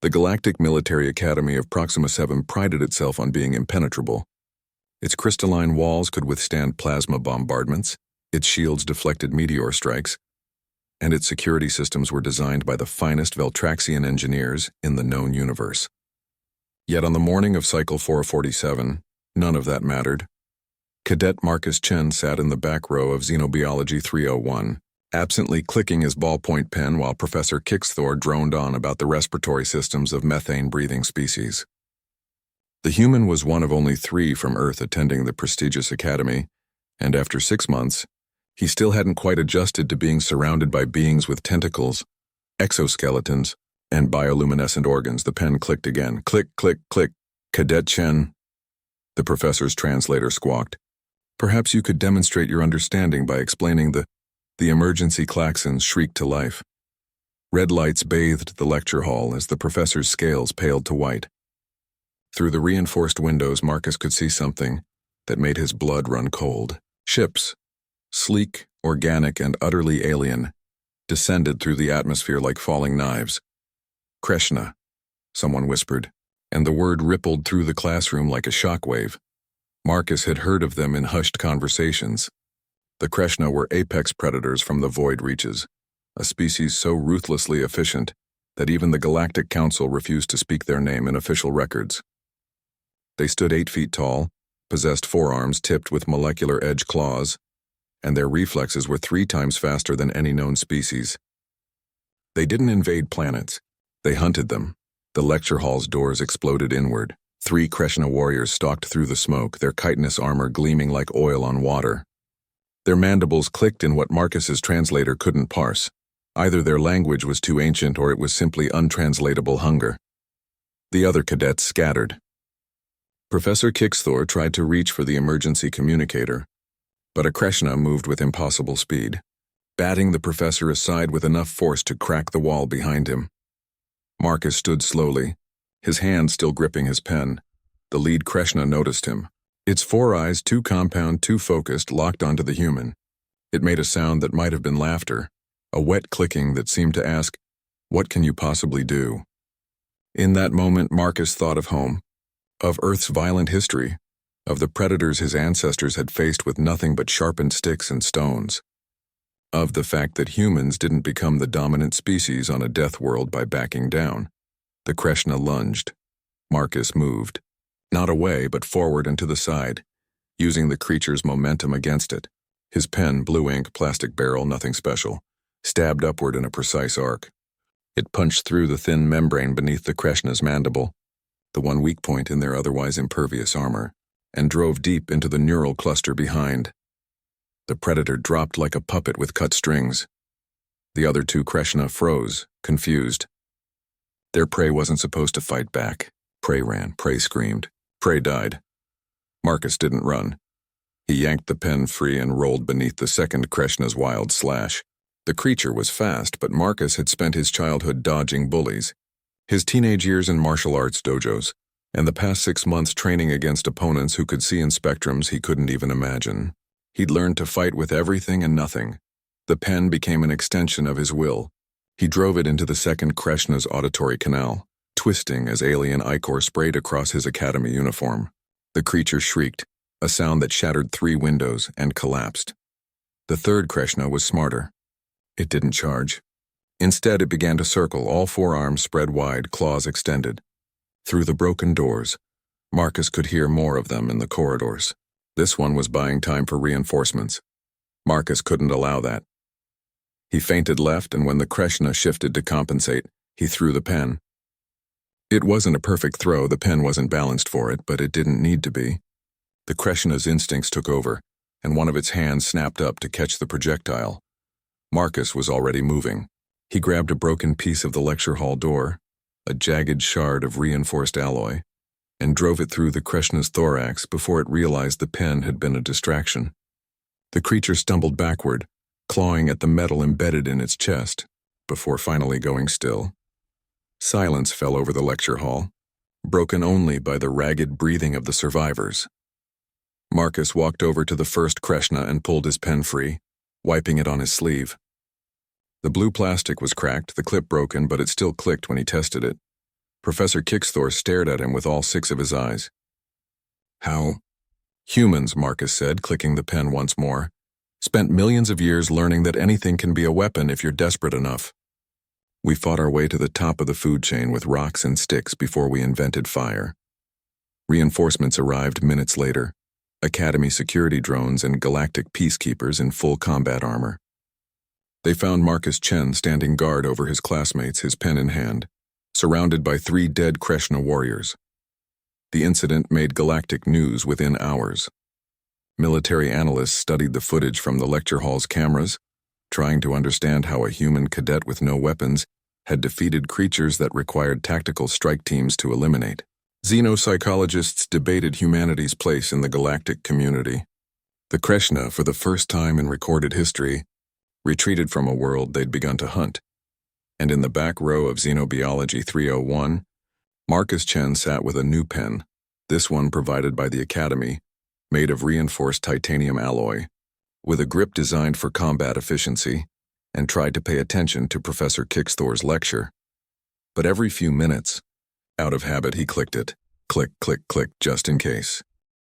The Galactic Military Academy of Proxima 7 prided itself on being impenetrable. Its crystalline walls could withstand plasma bombardments, its shields deflected meteor strikes, and its security systems were designed by the finest Veltraxian engineers in the known universe. Yet on the morning of Cycle 447, none of that mattered. Cadet Marcus Chen sat in the back row of Xenobiology 301, absently clicking his ballpoint pen while Professor Kixthor droned on about the respiratory systems of methane-breathing species. The human was one of only 3 from Earth attending the prestigious academy, and after 6 months, he still hadn't quite adjusted to being surrounded by beings with tentacles, exoskeletons, and bioluminescent organs. The pen clicked again. Click, click, click. Cadet Chen. The professor's translator squawked. Perhaps you could demonstrate your understanding by explaining the emergency klaxons shrieked to life. Red lights bathed the lecture hall as the professor's scales paled to white. Through the reinforced windows, Marcus could see something that made his blood run cold. Ships, sleek, organic, and utterly alien, descended through the atmosphere like falling knives. Krishna, someone whispered, and the word rippled through the classroom like a shockwave. Marcus had heard of them in hushed conversations. The Krishna were apex predators from the void reaches, a species so ruthlessly efficient that even the Galactic Council refused to speak their name in official records. They stood 8 feet tall, possessed forearms tipped with molecular edge claws, and their reflexes were 3 times faster than any known species. They didn't invade planets. They hunted them. The lecture hall's doors exploded inward. 3 Krishna warriors stalked through the smoke, their chitinous armor gleaming like oil on water. Their mandibles clicked in what Marcus's translator couldn't parse. Either their language was too ancient or it was simply untranslatable hunger. The other cadets scattered. Professor Kixthor tried to reach for the emergency communicator, but a Krishna moved with impossible speed, batting the professor aside with enough force to crack the wall behind him. Marcus stood slowly, his hand still gripping his pen. The lead Krishna noticed him. Its 4 eyes, too compound, too focused, locked onto the human. It made a sound that might have been laughter, a wet clicking that seemed to ask, "What can you possibly do?" In that moment, Marcus thought of home, of Earth's violent history, of the predators his ancestors had faced with nothing but sharpened sticks and stones, of the fact that humans didn't become the dominant species on a death world by backing down. The Krishna lunged. Marcus moved. Not away, but forward and to the side, using the creature's momentum against it. His pen, blue ink, plastic barrel, nothing special, stabbed upward in a precise arc. It punched through the thin membrane beneath the Krishna's mandible, the one weak point in their otherwise impervious armor, and drove deep into the neural cluster behind. The predator dropped like a puppet with cut strings. The other 2 Krishna froze, confused. Their prey wasn't supposed to fight back. Prey ran, prey screamed. Prey died. Marcus didn't run. He yanked the pen free and rolled beneath the second Krishna's wild slash. The creature was fast, but Marcus had spent his childhood dodging bullies, his teenage years in martial arts dojos, and the past 6 months training against opponents who could see in spectrums he couldn't even imagine. He'd learned to fight with everything and nothing. The pen became an extension of his will. He drove it into the second Krishna's auditory canal, twisting as alien ichor sprayed across his academy uniform. The creature shrieked, a sound that shattered 3 windows and collapsed. The third Krishna was smarter. It didn't charge. Instead, it began to circle, all 4 arms spread wide, claws extended. Through the broken doors, Marcus could hear more of them in the corridors. This one was buying time for reinforcements. Marcus couldn't allow that. He feinted left, and when the Krishna shifted to compensate, he threw the pen. It wasn't a perfect throw, the pen wasn't balanced for it, but it didn't need to be. The Krishna's instincts took over, and one of its hands snapped up to catch the projectile. Marcus was already moving. He grabbed a broken piece of the lecture hall door, a jagged shard of reinforced alloy, and drove it through the Krishna's thorax before it realized the pen had been a distraction. The creature stumbled backward, clawing at the metal embedded in its chest, before finally going still. Silence fell over the lecture hall, broken only by the ragged breathing of the survivors. Marcus walked over to the first Krishna and pulled his pen free, wiping it on his sleeve. The blue plastic was cracked, the clip broken, but it still clicked when he tested it. Professor Kixthor stared at him with all 6 of his eyes. How? Humans, Marcus said, clicking the pen once more, spent millions of years learning that anything can be a weapon if you're desperate enough. We fought our way to the top of the food chain with rocks and sticks before we invented fire. Reinforcements arrived minutes later, Academy security drones and galactic peacekeepers in full combat armor. They found Marcus Chen standing guard over his classmates, his pen in hand, surrounded by 3 dead Krishna warriors. The incident made galactic news within hours. Military analysts studied the footage from the lecture hall's cameras, trying to understand how a human cadet with no weapons had defeated creatures that required tactical strike teams to eliminate. Xenopsychologists debated humanity's place in the galactic community. The Krishna, for the first time in recorded history, retreated from a world they'd begun to hunt. And in the back row of Xenobiology 301, Marcus Chen sat with a new pen, this one provided by the Academy, made of reinforced titanium alloy, with a grip designed for combat efficiency, and tried to pay attention to Professor Kixthor's lecture. But every few minutes, out of habit, he clicked it. Click, click, click, just in case.